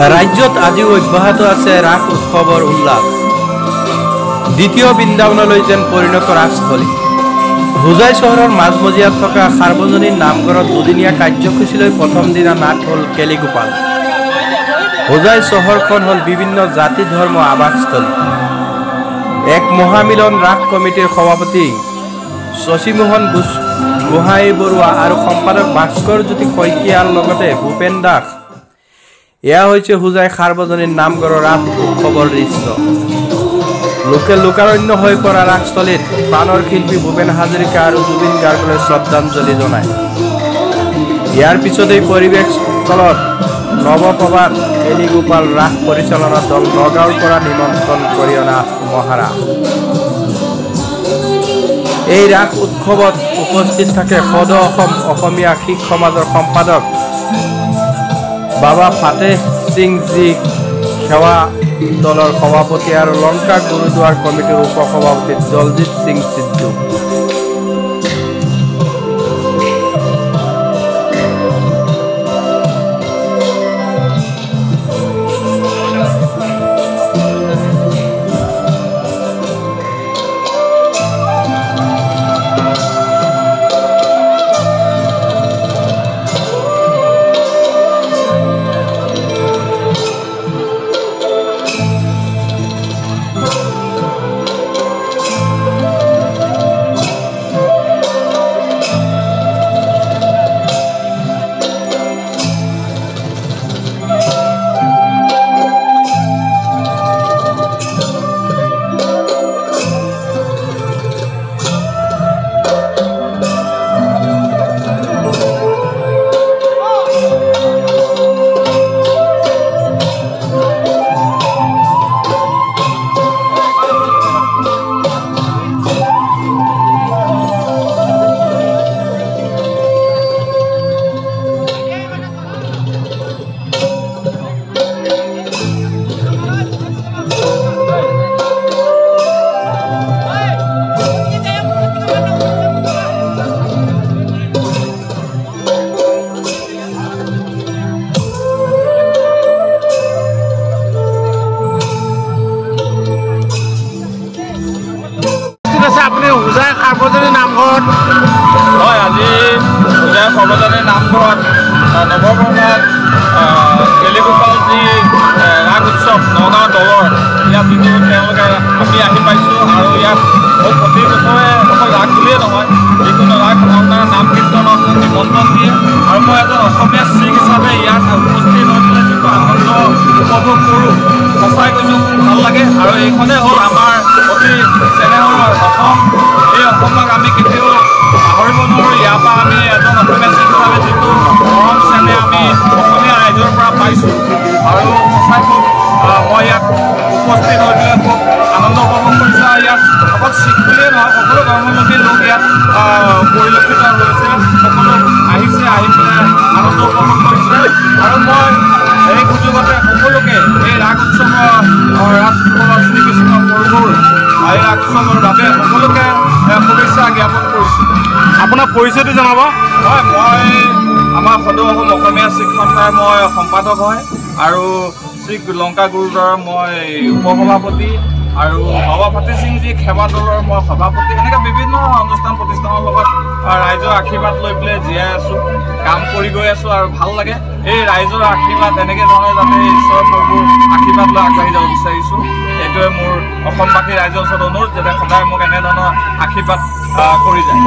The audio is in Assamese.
राज्यत আজি অব্যাহত আছে ৰাস উৎসৱৰ উল্লাস। দ্বিতীয় বৃন্দাবনলৈ যেন পৰিণত ৰাসস্থলী। হোজাই চহৰৰ মাজমজিয়াত থকা সাৰ্বজনীন নামঘৰত দুদিনীয়া কাৰ্যসূচীলৈ প্ৰথম দিনা নাট হ'ল কেলিগোপাল। হোজাই চহৰখন হ'ল বিভিন্ন জাতি ধৰ্ম আৱাসস্থলী। এক মহামিলন ৰাস কমিটিৰ সভাপতি শশীমোহন গোহাঁই বৰুৱা আৰু সম্পাদক ভাস্কৰ জ্যোতি শইকীয়াৰ লগতে ভূপেন দাস। এয়া হৈছে হোজাই সাৰ্বজনীন নামঘৰৰ ৰাস উৎসৱৰ দৃশ্য। লোকাৰণ্য হৈ পৰা ৰাসস্থলীত প্ৰাণৰ শিল্পী ভূপেন হাজৰিকা আৰু জুবিন গাৰ্গলৈ শ্ৰদ্ধাঞ্জলি জনায়। ইয়াৰ পিছতেই পৰিৱেশ স্থলত নৱপ্ৰভাত কেলিগোপাল ৰাস পৰিচালনা দল নগাঁৱৰ পৰা নিমন্ত্ৰণ কৰি অনা মহাৰাস। এই ৰাস উৎসৱত উপস্থিত থাকে সদৌ অসম অসমীয়া শিখ সমাজৰ সম্পাদক বাবা ফাটেহ সিং জি, সেৱা দলৰ সভাপতি আৰু লংকা গুৰুদ্বাৰ কমিটিৰ উপ সভাপতি দলজিৎ সিং সিদ্ধু। হোজাই সাৰ্বজনীন নামঘৰত হয়, আজি হোজাই সাৰ্বজনীন নামঘৰত নৱপ্ৰভাত কেলিগোপাল যি ৰাস উৎসৱ নগাঁও দলৰ ইয়াত যিটো তেওঁলোকে আমি আহি পাইছোঁ আৰু ইয়াত প্ৰতি বছৰে অকল ৰাস বুলিয়েই নহয়, যিকোনো ৰাস ভাওনা নাম কীৰ্তনক নিমন্ত্ৰণ দিয়ে আৰু মই এজন অসমীয়া শিখ হিচাপে ইয়াত উপস্থিত হৈ পেলাই যিটো আনন্দ উপভোগ কৰোঁ, সঁচাই কৈছোঁ ভাল লাগে। আৰু এইখনেই হ'ল আমাৰ অতি চেনেহৰ অসম। এই অসমক আমি কেতিয়াও পাহৰিব নোৱাৰোঁ। ইয়াৰ পৰা আমি এজন অসমীয়া শিখ হিচাপে যিটো মৰম চেনেহ আমি অসমীয়া ৰাইজৰ পৰা পাইছোঁ আৰু সঁচাই খুব মই ইয়াত উপস্থিত হৈ পেলাই খুব আনন্দ উপভোগ কৰিছোঁ। আৰু ইয়াত অকল শিখ বুলিয়েই নহয়, সকলো ধৰ্মাৱলম্বী লোক ইয়াত পৰিলক্ষিত হৈছে, সকলো আহিছে, আহি পেলাই আনন্দ উপভোগ কৰিছে। আৰু মই এই সুযোগতে সকলোকে এই ৰাস উৎসৱৰ শ্ৰীকৃষ্ণ প্ৰভুৰ এই ৰাস উৎসৱৰ বাবে সকলোকে শুভেচ্ছা জ্ঞাপন কৰিছোঁ। আপোনাৰ পৰিচয়টো জনাব। হয়, মই আমাৰ সদৌ অসম অসমীয়া শিখ সন্থাৰ মই সম্পাদক হয় আৰু শিখ লংকা গুৰুদ্বাৰৰ মই উপসভাপতি আৰু বাবা ফাটেহ সিং জি সেৱা দলৰ মই সভাপতি। এনেকৈ বিভিন্ন অনুষ্ঠান প্ৰতিষ্ঠানৰ লগত ৰাইজৰ আশীৰ্বাদ লৈ পেলাই জীয়াই আছোঁ, কাম কৰি গৈ আছোঁ আৰু ভাল লাগে। এই ৰাইজৰ আশীৰ্বাদ এনেকৈ ধৰণে যাতে ঈশ্বৰৰ প্ৰভুৰ আশীৰ্বাদ লৈ আগবাঢ়ি যাব বিচাৰিছোঁ। এইটোৱে মোৰ অসমবাসী ৰাইজৰ ওচৰত অনুৰোধ, যাতে সদায় মোক এনেধৰণৰ আশীৰ্বাদ কৰি যায়।